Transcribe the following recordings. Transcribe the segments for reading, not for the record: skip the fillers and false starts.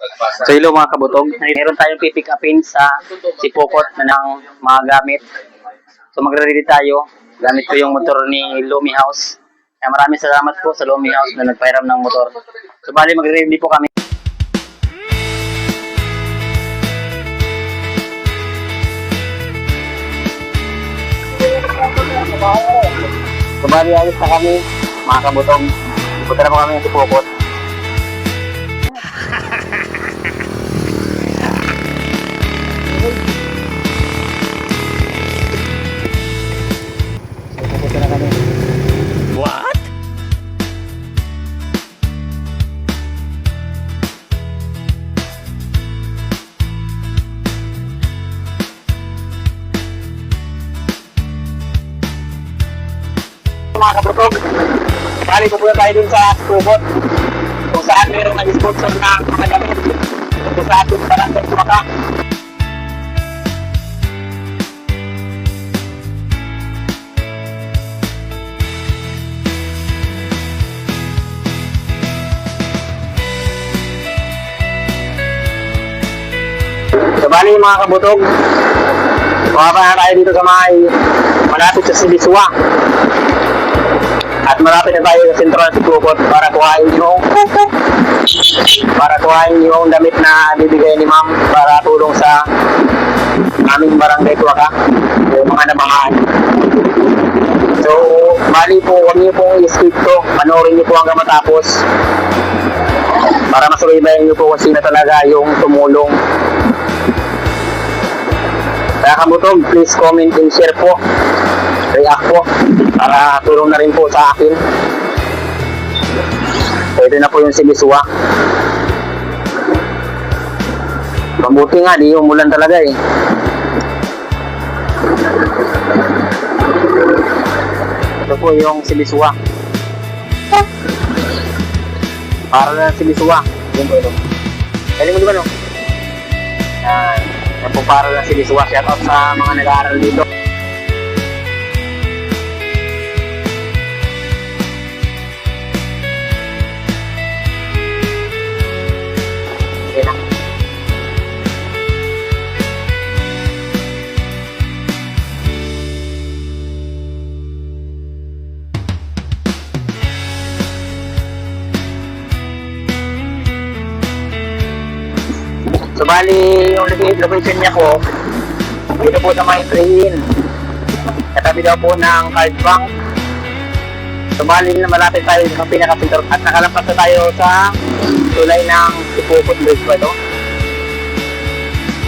So hello mga kabutog, meron tayong pipick upin sa Sipokot na ng mga gamit. So magre-ready tayo, gamit ko yung motor ni Lumi House. Kaya maraming salamat po sa Lumi House na nagpairam ng motor. So bali magre-ready po kami. So bali alis na kami mga kabutog. Ipunta na po kami sa Sipokot. What? Mga kabutog, bali pupunta tayo dun sa Sipokot kung saan mayroong nag-sponsor na mga gamit kung saan dun sa Barangay Tumaca. So bali mga kabutog, bumaba na tayo dito sa malapit sa Siliswa. At malapit na tayo sa sentro ng Sipokot para kuhain yung damit na bibigay ni ma'am para tulong sa aming barangay Tumaca, yung mga nabahaan. So, bali po, huwag niyo pong i-skip to. Panoorin niyo po hanggang matapos para masubaybayan niyo po kung sino talaga yung tumulong. Kaya kabutog, please comment and share po, react po, para tulong na rin po sa akin. So, ito na po yung Siliswa. Mabuti nga, di umulan talaga eh. Ito po yung Siliswa. Para na Siliswa. Yun po ito. Kaya mo di ba no? Yan po para na Siliswa. Shout out sa mga nag-aaral dito. Okay na. So bali yung location niya po dito po sa may train, katabi daw po ng Card Bank. So bali na malapit tayo sa pinaka-center at nakalampas na tayo sa tulay ng Sipokot Bridge pa ito.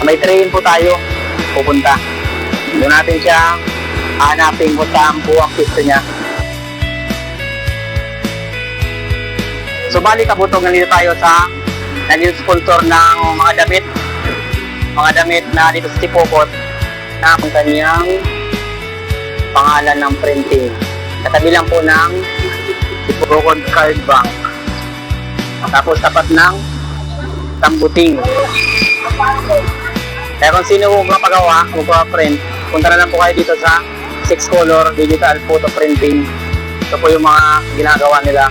May train po tayo pupunta. Doon natin siya hanapin kung saan po ang pwesto niya. So bali kabutog, nandito tayo sa naging sponsor ng mga damit na dito sa Sipokot na ang kanyang pangalan ng printing. Katabi lang po ng Sipokot Card Bank. Tapos tapat ng Tambuting. Kaya kung sino mo magpapagawa, magpaprint, punta na lang po kayo dito sa 6 Color Digital Photo Printing. Ito po yung mga ginagawa nila.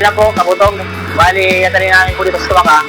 Yan po, kabutog. Bali, yata rin namin po dito sa Tumaca.